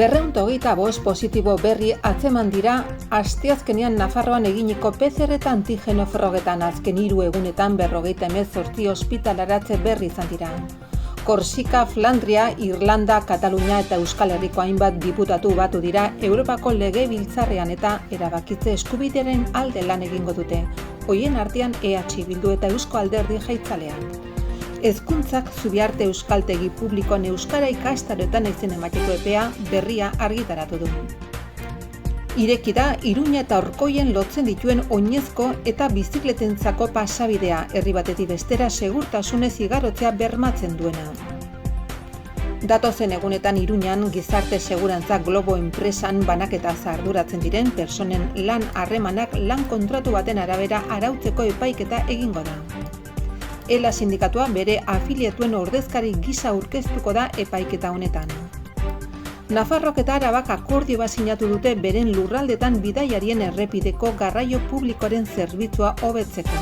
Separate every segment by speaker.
Speaker 1: 225 positibo berri atzeman dira asteazkenean Nafarroan eginiko PCR eta antigeno frogetan azken 3 egunetan 58 ospitalaratze berri izan dira. Korsika, Flandria, Irlanda, Katalunia eta Euskal Herriko hainbat diputatu batu dira Europako Legebiltzarrean eta erabakitze eskubidearen alde lan egingo dute. Horien artean EH Bildu eta Eusko Alderdi Jeltzaleak. Hezkuntzak Zubiarte Euskaltegi Publikoan euskara ikastaroetan izen emateko epea berria argitaratu du. Ireki da Iruña eta Orkoien lotzen dituen oinezko eta bizikletentzako pasabidea, herri batetik bestera segurtasunez igarotzea bermatzen duena. Datozen egunetan Iruñan gizarte segurantza Globo enpresan banaketa arduratzen diren pertsonen lan harremanak lan kontratu baten arabera arautzeko epaiketa egingo da. ELA sindikatua bere afiliatuen ordezkari gisa aurkeztuko da epaiketa honetan. Nafarroak eta Arabak akordio bat sinatu dute beren lurraldetan bidaiarien errepideko garraio publikoaren zerbitzua hobetzeko.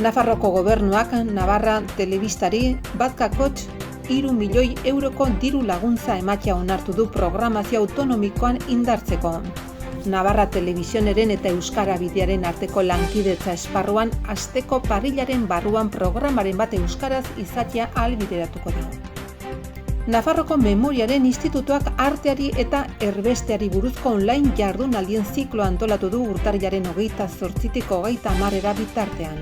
Speaker 1: Nafarroko gobernuak Navarra Telebistari batkakots 3 milioi euroko diru laguntza ematea onartu du programazio autonomikoan indartzeko. Navarra Telebizioneren eta Euskara Bidearen arteko lankidetza esparruan asteko parrilaren barruan programaren bat euskaraz izatea ahalbideratuko da. Nafarroko Memoriaren Institutuak arteari eta erbesteari buruzko online jardunaldien zikloa antolatu du urtarrilaren 28tik 30 bitartean.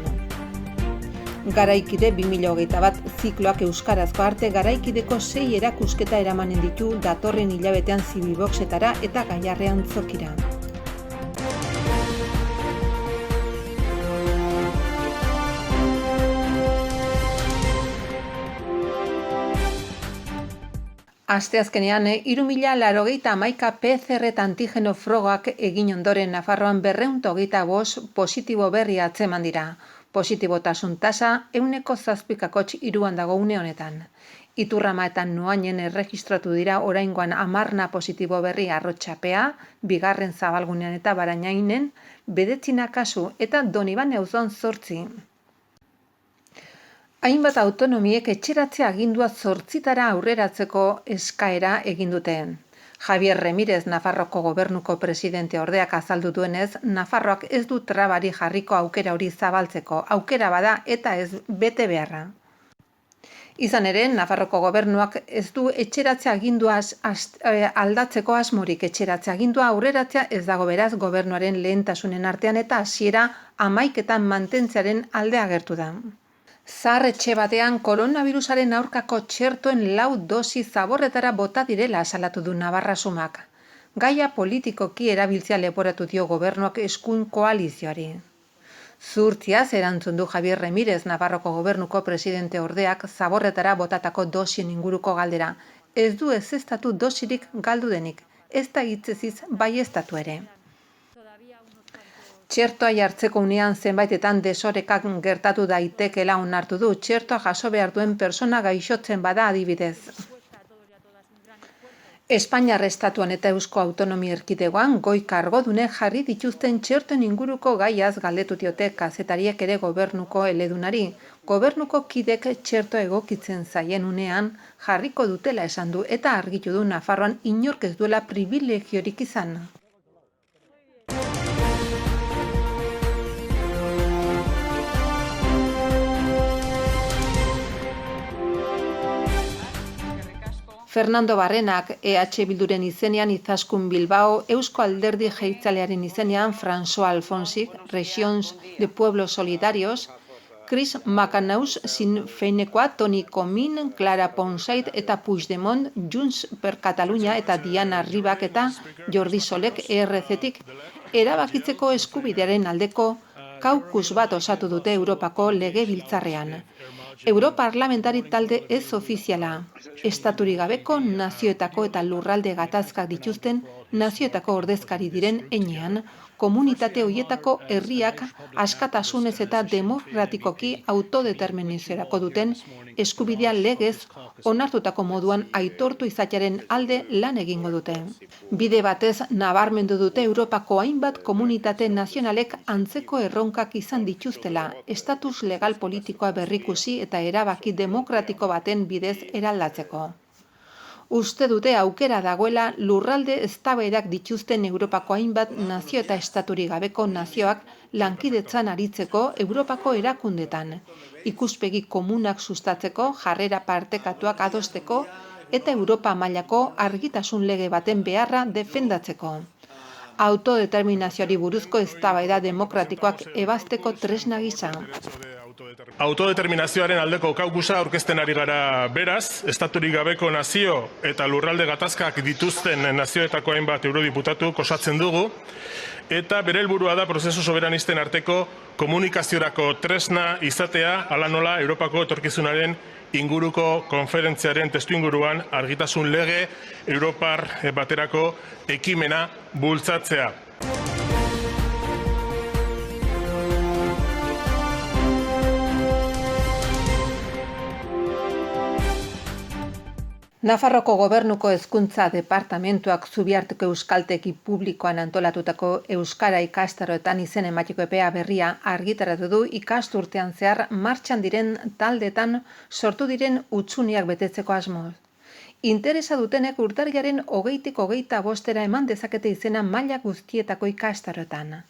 Speaker 1: Garaikide 2021 zikloak euskarazko arte garaikideko 6 erakusketa eramanen ditu datorren hilabetean Zibiboxetara eta Gaiarrean Zokira. Asteazkenean 3.091 PCR eta antigeno frogak egin ondoren Nafarroan 225 positibo berri atzeman dira. Positibotasun tasa 7,3 dago une honetan. Iturrama eta Noainen erregistratu dira oraingoan 10 positibo berri Arrotxapea, bigarren Zabalgunean eta Barainainen, 9 kasu eta Donibane auzoan 8. Hainbat autonomiek etxeratze agindua 8tara aurreratzeko eskaera egin dute. Javier Remírez, Nafarroko gobernuko presidente ordeak azaldu duenez, Nafarroak ez du trabari jarriko aukera hori zabaltzeko, aukera bada eta ez bete beharra. Izan ere, Nafarroko gobernuak ez du etxeratze agindua aldatzeko asmorik. Etxeratze agindua aurreratzea ez dago beraz gobernuaren lehentasunen artean eta hasiera 11etan mantentzearen alde agertu da. Zahar etxe batean koronavirusaren aurkako txertoen 4 dosi zaborretara bota direla salatu du Navarra Sumak. Gaia politikoki erabiltzea leporatu dio gobernuak eskuin koalizioari. Zuhurtziaz erantzun du Javier Remírez, Navarroko gobernuko presidente ordeak zaborretara botatako dosien inguruko galdera. Ez du ezeztatu dosirik galdu denik, ez da hitzeziz baieztatu ere. Txertoa jartzeko unean zenbaitetan desorekak gertatu daitekela onartu du, txertoa jaso behar duen persona gaixotzen bada adibidez. Espainiar estatuan eta Eusko Autonomia Erkidegoan goi kargodune jarri dituzten txertoen inguruko gaiaz galdetu diote kazetariek ere gobernuko eledunari. Gobernuko kidek txerto egokitzen zaien unean jarriko dutela esan du eta argitu du Nafarroan inork ez duela pribilegiorik izan. Fernando Barrenak EH Bilduren izenean Izaskun Bilbao, Eusko Alderdi Jeltzalearen izenean François Alfonsik, Regions de Pueblos Solidarios, Chris Macanaus Sinn Feinekoa, Toni Comín, Clara Ponsait eta Puigdemont, Junts per Catalunya eta Diana Ribak eta Jordi Solek ERZ-tik erabakitzeko eskubidearen aldeko kaukus bat osatu dute Europako Legebiltzarrean. Europarlamentari talde ez ofiziala, estaturik gabeko nazioetako eta lurralde gatazkak dituzten nazioetako ordezkari diren heinean, komunitate horietako herriak askatasunez eta demokratikoki autodeterminaziorako duten eskubidea legez onartutako moduan aitortu izatearen alde lan egingo dute. Bide batez nabarmendu dute Europako hainbat komunitate nazionalek antzeko erronkak izan dituztela, estatus legal politikoa berrikusi eta erabaki demokratiko baten bidez eraldatzeko. Uste dute aukera dagoela lurralde eztabaidak dituzten Europako hainbat nazio eta estaturik gabeko nazioak lankidetzan aritzeko Europako erakundetan, ikuspegi komunak sustatzeko, jarrera partekatuak adosteko eta Europa mailako argitasun lege baten beharra defendatzeko. Autodeterminazioari buruzko eztabaida demokratikoak ebazteko tresna gisa.
Speaker 2: Autodeterminazioaren aldeko kaukusa aurkezten ari gara beraz, estaturik gabeko nazio eta lurralde gatazkak dituzten nazioetako hainbat eurodiputatu osatzen dugu, eta bere helburua da prozesu soberanisten arteko komunikaziorako tresna izatea, hala nola Europako etorkizunaren inguruko konferentziaren testuinguruan argitasun lege Europar baterako ekimena bultzatzea.
Speaker 1: Nafarroko Gobernuko Hezkuntza Departamentuak Zubiarteko Euskaltegi publikoan antolatutako euskara ikastaroetan izen emateko epea berria argitaratu du ikasturtean zehar martxan diren taldetan sortu diren hutsuniak betetzeko asmoz. Interesa dutenek urtarrilaren 20-tik 25 eman dezakete izena maila guztietako ikastaroetan.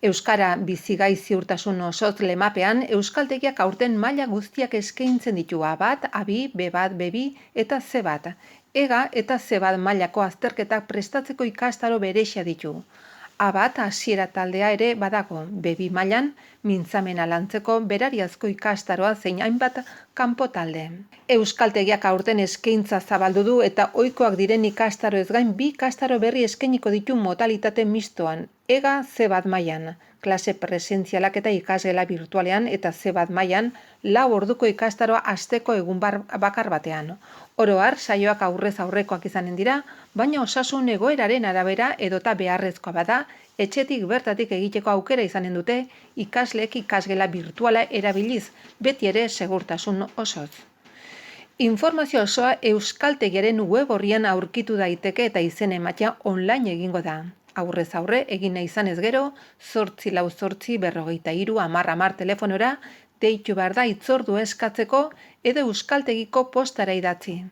Speaker 1: Euskara bizigai ziurtasun osoz lemapean, euskaltegiak aurten maila guztiak eskaintzen ditu A1, A2, B1, B2 eta C1. EGA eta C1 mailako azterketak prestatzeko ikastaro berexia ditu. A1 hasiera taldea ere badago, B2 mailan mintzamena lantzeko berariazko ikastaroa zein hainbat kanpo talde. Euskaltegiak aurten eskaintza zabaldu du eta ohikoak diren ikastaro ez gain 2 ikastaro berri eskainiko ditu modalitate mistoan. EGA C1 mailan, klase presentzialak eta ikasgela virtualean eta C1 mailan 4 orduko ikastaroa asteko egun bakar batean. Oro har, saioak aurrez aurrekoak izanen dira, baina osasun egoeraren arabera edota beharrezkoa bada, etxetik bertatik egiteko aukera izanen dute ikasleek ikasgela virtuala erabiliz, beti ere segurtasun osoz. Informazio osoa Euskaltegiaren web orrian aurkitu daiteke eta izen ematea online egingo da. Aurrez aurre egin nahi izanez gero, 848 43 10 telefonora deitu behar da hitzordua eskatzeko edo Euskaltegiko postara idatzi.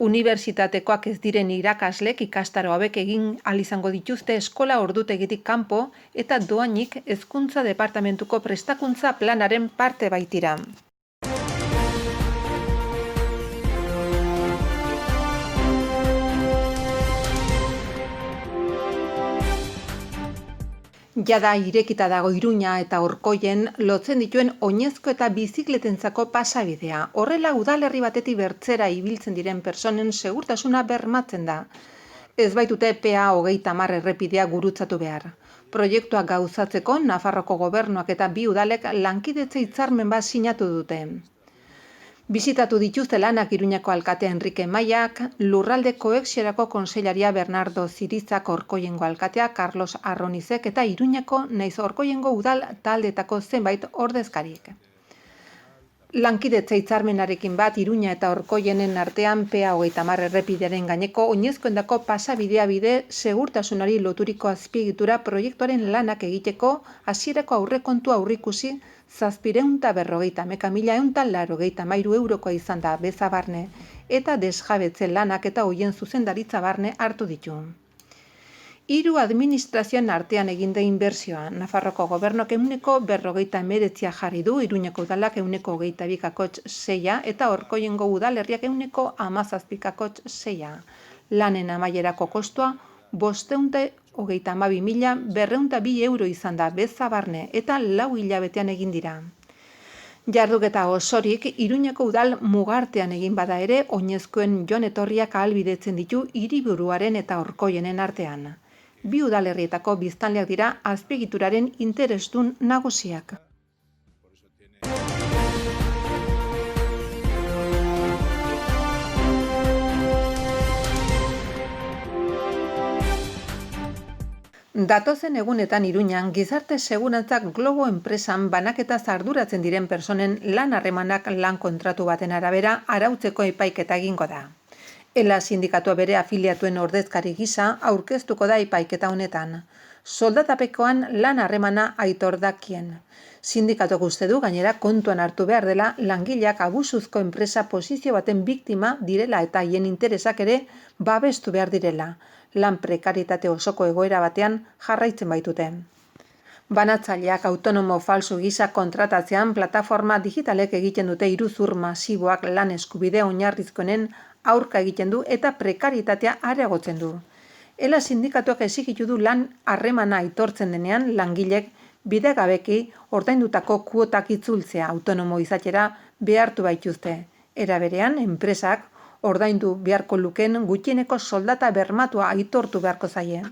Speaker 1: Unibertsitatekoak ez diren irakaslek ikastaro hauek egin ahal izango dituzte eskola ordutegitik kanpo eta dohainik Hezkuntza Departamentuko prestakuntza planaren parte baitira. Jada irekita dago Iruña eta Orkoien lotzen dituen oinezko eta bizikletentzako pasabidea. Horrela udalerri batetik bertzera ibiltzen diren pertsonen segurtasuna bermatzen da. Ez baitute PA 30 errepidea gurutzatu behar. Proiektua gauzatzeko Nafarroko Gobernuak eta 2 udalek lankidetza hitzarmen bat sinatu dute. Bisitatu dituzte lanak Iruñako alkatea Enrique Maiak, Lurralde Kohetsiorako kontseilaria Bernardo Zirizak, Orkoiengo alkatea Carlos Arronizek eta Iruñako naiz Orkoiengo udal taldeetako zenbait ordezkarik. Lankidetza hitzarmenarekin bat Iruña eta Orkoienen artean PA 30 errepidearen gaineko oinezkoendako pasabidea bide segurtasunari loturiko azpiegitura proiektuaren lanak egiteko hasierako aurrekontua aurreikusi 750.183 eurokoa izan da beza barne eta desjabetze lanak eta hoien zuzendaritza barne hartu ditu. 3 administrazioen artean egin da inbertsioa. Nafarroko Gobernuak 49% jarri du, Iruñako udalak 22,6 eta Orkoiengo udalerriak 17,6. Lanen amaierako kostua 532.202 euro izan da beza barne eta 4 hilabetean egin dira. Jarduketa osorik Iruñako udal mugartean egin bada ere, oinezkoen joan etorriak ahalbidetzen ditu hiriburuaren eta Orkoienen artean. 2 udalerrietako biztanleak dira azpiegituraren interesdun nagusiak. Datozen egunetan Iruñan gizarte segurantzak Globo enpresan banaketaz arduratzen diren pertsonen lan harremanak lan kontratu baten arabera arautzeko epaiketa egingo da. ELA sindikatua bere afiliatuen ordezkari gisa aurkeztuko da epaiketa honetan. soldatapekoan lan harremana aitor dakien. Sindikatok uste du gainera kontuan hartu behar dela langileak abusuzko enpresa posizio baten biktima direla eta haien interesak ere babestu behar direla. Lan prekaritate osoko egoera batean jarraitzen baitute. Banatzaileak autonomo falsu gisa kontratatzean plataforma digitalek egiten dute iruzur masiboak lan eskubide oinarrizkoenen aurka egiten du eta prekaritatea areagotzen du. Ela sindikatuak exigitu du lan harremana aitortzen denean langilek bidegabeki ordaindutako kuotak itzultzea autonomo izatera behartu baituzte. Era berean, enpresak ordaindu beharko lukeen gutxieneko soldata bermatua aitortu beharko zaie.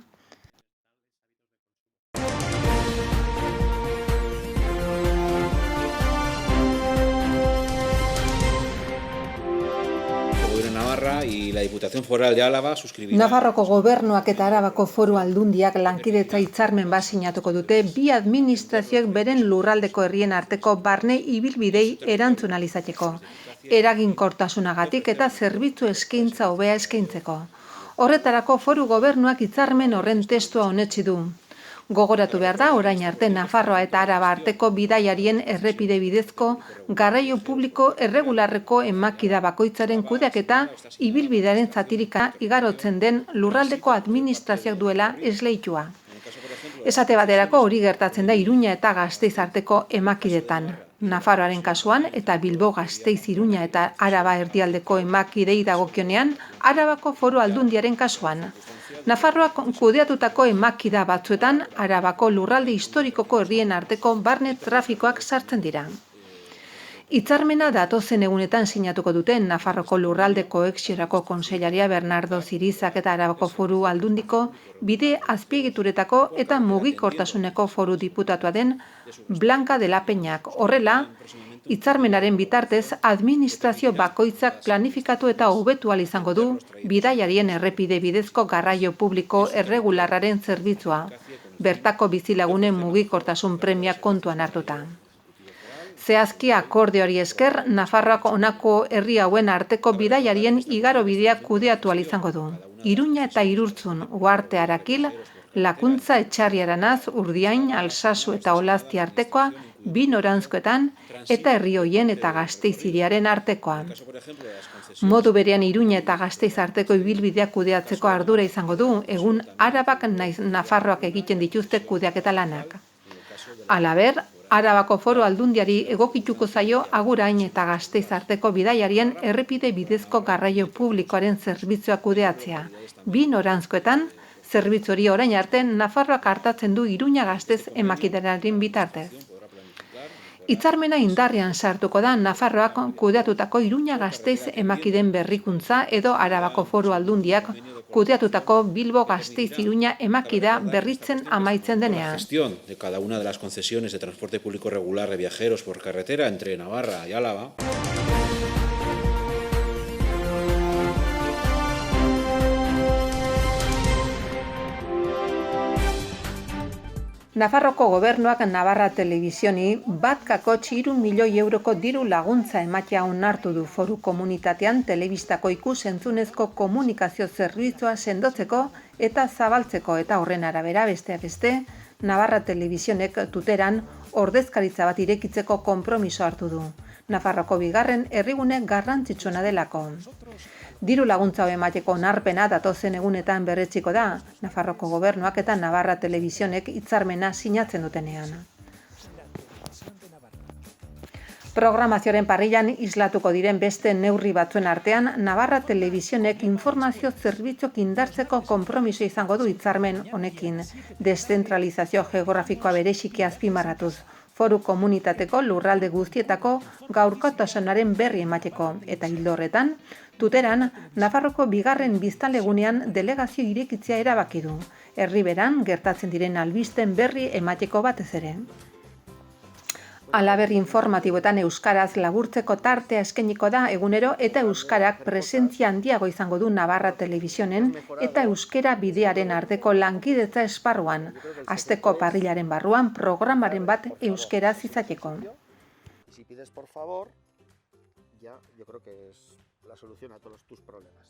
Speaker 3: Navarra y la Diputación Foral de Álava suscribirá.
Speaker 1: Nafarroko gobernuak eta Arabako Foru Aldundiak lankidetza hitzarmen bat sinatuko dute bi administrazioek beren lurraldeko herrien arteko barne ibilbidei erantzun ahal izateko, eraginkortasunagatik eta zerbitzu eskaintza hobea eskaintzeko. Horretarako Foru Gobernuak hitzarmen horren testua onetsi du. Gogoratu behar da, orain arte Nafarroa eta Araba arteko bidaiarien errepide bidezko garraio publiko erregularreko emakida bakoitzaren kudeaketa ibilbidearen zatirika igarotzen den lurraldeko administrazioak duela esleitua. Esate baterako hori gertatzen da Iruña eta Gasteiz arteko emakidetan. Nafarroaren kasuan eta Bilbo, Gasteiz, Iruña eta Araba erdialdeko emakidei dagokionean Arabako Foru Aldundiaren kasuan. Nafarroak kudeatutako emakida batzuetan Arabako lurralde historikoko herrien arteko barne trafikoak sartzen dira. Hitzarmena datozen egunetan sinatuko duten Nafarroko lurralde kohetsiorako kontseilaria Bernardo Zirizak eta Arabako Foru Aldundiko bide azpiegituretako eta mugikortasuneko foru diputatua den Blanca de la Peñak. Horrela, hitzarmenaren bitartez administrazio bakoitzak planifikatu eta hobetu ahal izango du bidaiarien errepide bidezko garraio publiko erregularraren zerbitzua, bertako bizilagunen mugikortasun premia kontuan hartuta. Zehazki akordioari esker, Nafarroak honako herri hauen arteko bidaiarien igarobideak kudeatu ahal izango du. Iruña eta Irurtzun, Uharte Arakil, Lakuntza Etxarriaranaz, Urdiain, Alsasu eta Olazti artekoa, bi noranzkoetan eta herri hoien eta Gasteiz hiriaren artekoa. Modu berean Iruña eta Gasteiz arteko ibilbideak kudeatzeko ardura izango du, egun Arabak naiz Nafarroak egiten dituzte kudeaketa lanak. Halaber, Arabako Foru Aldundiari egokituko zaio Agurain eta Gasteiz arteko bidaiarien errepide bidezko garraio publikoaren zerbitzua kudeatzea. Bi noranzkoetan, zerbitzu hori orain arte Nafarroak hartatzen du Iruña Gasteiz emakidenaren bitartez. Hitzarmena indarrean sartuko da Nafarroak kudeatutako Iruña Gasteiz emakiden berrikuntza edo Arabako Foru Aldundiak kudeatutako Bilbo Gasteiz Iruña emakida berritzen amaitzen denean.
Speaker 3: La gestión de cada una de las concesiones de transporte público regular de viajeros por carretera entre Navarra y Álava.
Speaker 1: Nafarroko gobernuak Navarra Telebizioni 1,3 milioi euroko diru laguntza ematea onartu du foru komunitatean telebistako ikus-entzunezko komunikazio zerbitzua sendotzeko eta zabaltzeko eta horren arabera besteak beste, Navarra Telebizionek tuteran ordezkaritza bat irekitzeko konpromiso hartu du. Nafarroko bigarren herrigune garrantzitsuena delako. Diru laguntza emateko onarpena datozen egunetan berretziko da, Nafarroko gobernuak eta Navarra Telebizionek hitzarmena sinatzen dutenean. Programazioaren parrilan islatuko diren beste neurri batzuen artean, Navarra Telebizionek informazio zerbitzuk indartzeko konpromiso izango du hitzarmen honekin, deszentralizazio geografikoa bereziki azpimarratuz, foru komunitateko lurralde guztietako gaurkotasunaren berri emateko, eta ildo horretan, tuteran, Nafarroko bigarren biztanlegunean delegazio irekitzea erabaki du, herriberan gertatzen diren albisten berri emateko batez ere. Halaber informatiboetan euskaraz laburtzeko tartea eskainiko da egunero eta euskarak presentzia handiago izango du Navarra Telebizionen eta euskera bidearen arteko lankidetza esparruan, asteko parrilaren barruan programaren bat euskeraz izateko.
Speaker 4: Si pides por favor, ya yo creo que es la solución a todos tus problemas.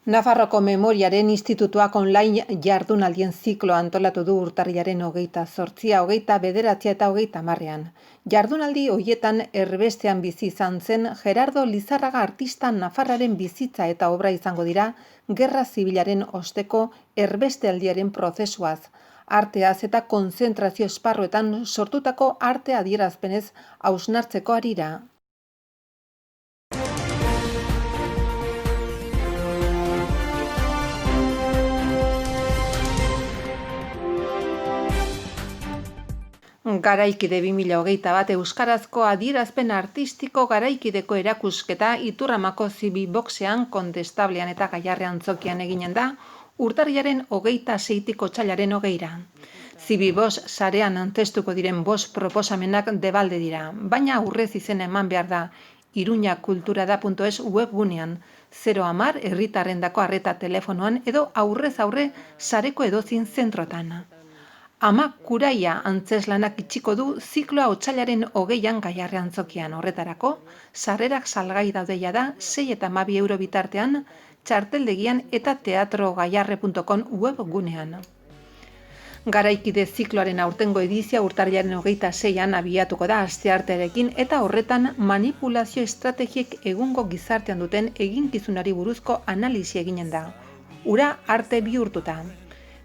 Speaker 1: Nafarroko Memoriaren Institutuak online jardunaldien zikloa antolatu du urtarrilaren 28, 29 eta 30. Jardunaldi horietan erbestean bizi izan zen Gerardo Lizarraga artista nafarraren bizitza eta obra izango dira Gerra Zibilaren osteko erbestealdiaren prozesuaz, arteaz eta konzentrazio esparruetan sortutako arte adierazpenez hausnartzeko harira. Garaikide 2021 euskarazko adierazpen artistiko garaikideko erakusketa Iturramako Zibi-boxean, Kondestablean eta Gaiarre Antzokian eginen da urtarrilaren 26-tik otsailaren 20ra. Zibi-box sarean antestuko diren 5 proposamenak debalde dira, baina aurrez izena eman behar da iruñakulturada.es webgunean, 010 herritarrendako arreta telefonoan edo aurrez aurre sareko edozin zentrotan. Ama Kuraia antzeslanak itxiko du zikloa otsailaren 20an Gaiarre Antzokian. Horretarako, sarrerak salgai daudeia da 6 eta 12 euro bitartean, txarteldegian eta teatrogaiarre.com webgunean. Garaikide zikloaren aurtengo edizia urtarrilaren 26an abiatuko da asteartearekin eta horretan manipulazio estrategiek egungo gizartean duten eginkizunari buruzko analisi eginen da. Ura arte bihurtuta.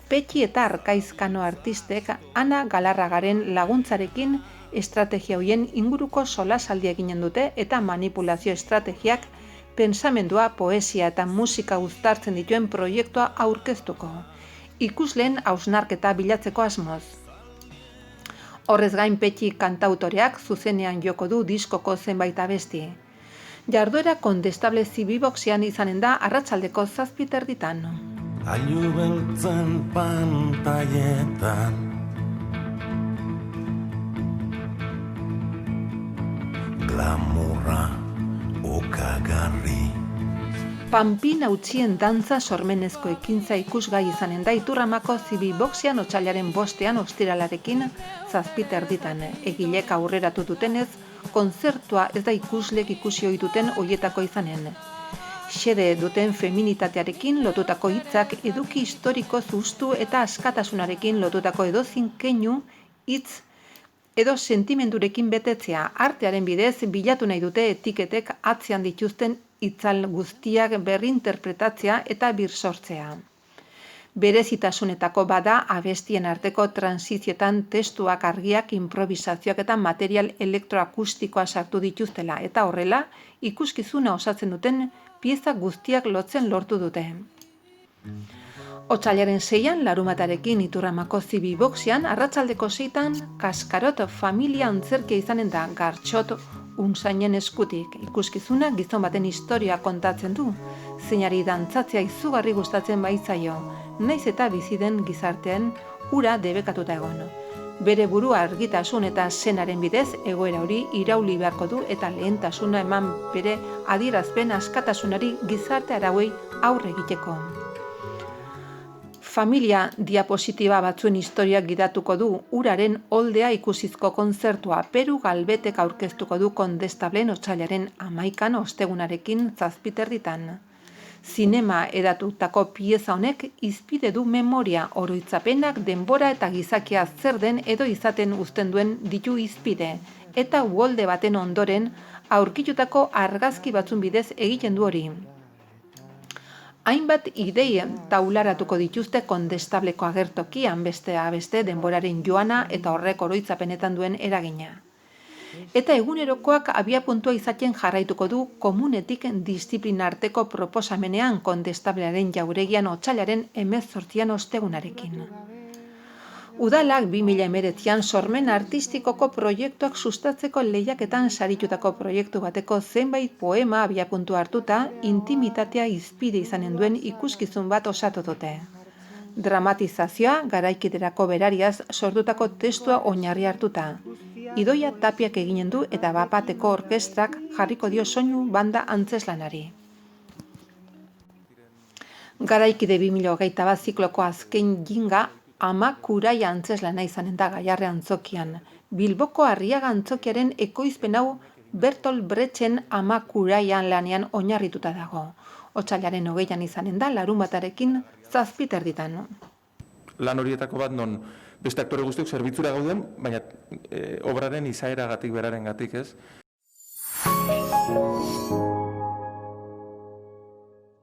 Speaker 1: Petxi eta Arkaizkano artistek Ana Galarragaren laguntzarekin estrategia hoien inguruko solasaldia eginen dute eta manipulazio estrategiak pentsamendua, poesia eta musika uztartzen dituen proiektua aurkeztuko. Ikusleen hausnarketa bilatzeko asmoz. Horrez gain Petxi kantautoreak zuzenean joko du diskoko zenbait abesti. Jarduera Kondestable Zibi-boxean izanen da arratsaldeko 7:30.
Speaker 5: Ailu beltzen pantaietan glamurra okagarri.
Speaker 1: Panpin hautsien dantza sormenezko ekintza ikusgai izanen da Iturramako Zibi-boxean otsailaren 5ean ostiralarekin 7:30. Egilek aurreratu dutenez, kontzertua ez da ikuslek ikusi ohi duten hoietako izanen. Xede duten feminitatearekin lotutako hitzak eduki historiko zuztu eta askatasunarekin lotutako edozin keinu, hitz edo sentimendurekin betetzea, artearen bidez bilatu nahi dute etiketek atzean dituzten itzal guztiak berrinterpretatzea eta birsortzea. Berezitasunetako bada abestien arteko transizioetan testuak argiak, improvisazioak eta material elektroakustikoa sartu dituztela eta horrela ikuskizuna osatzen duten pieza guztiak lotzen lortu dute. Otsailaren 6an larumatarekin Iturramako Zibi-boxean arratsaldeko 6etan Kaskarot familia antzerkia izanen da Gartxot Unzainen eskutik. Ikuskizuna gizon baten historia kontatzen du, zeinari dantzatzea izugarri gustatzen baitzaio, naiz eta bizi den gizartean ura debekatuta egon. Bere burua argitasun eta senaren bidez egoera hori irauli beharko du eta lehentasuna eman bere adierazpen askatasunari gizarte arauei aurre egiteko. Familia diapositiba batzuen historiak gidatuko du uraren oldea ikusizko kontzertua Peru Galbetek aurkeztuko du Kondestableen otsailaren 11an ostegunarekin 7:30. Zinema edatutako pieza honek izpide du memoria, oroitzapenak, denbora eta gizakia zer den edo izaten uzten duen ditu izpide, eta uholde baten ondoren aurkitutako argazki batzun bidez egiten du hori. Hainbat idei taularatuko dituzte Kondestableko agertokian besteak beste denboraren joana eta horrek oroitzapenetan duen eragina. Eta egunerokoak abiapuntua izaten jarraituko du komunetik disiplinarteko proposamenean Kondestablearen jauregian otsailaren 18an ostegunarekin. Udalak 2019an sormen artistikoko proiektuak sustatzeko lehiaketan saritutako proiektu bateko zenbait poema abiapuntu hartuta intimitatea izpide izanen duen ikuskizun bat osatu dute. Dramatizazioa garaikiderako berariaz sortutako testua oinarri hartuta. Idoia Tapiak eginen du eta Bapateko orkestrak jarriko dio soinu banda antzeslanari. Garaikide 2021 zikloko azken jinga Ama Kuraia antzeslana izanen da Gaiarre Antzokian. Bilboko Arriaga Antzokiaren ekoizpen hau Bertolt Brechten Ama Kuraian lanean oinarrituta dago. Otsailaren 20an izanen da larunbatarekin 7:00
Speaker 6: Lan horietako bat non beste aktore guztiok zerbitzura gauden, baina obraren izaeragatik berarengatik, ez?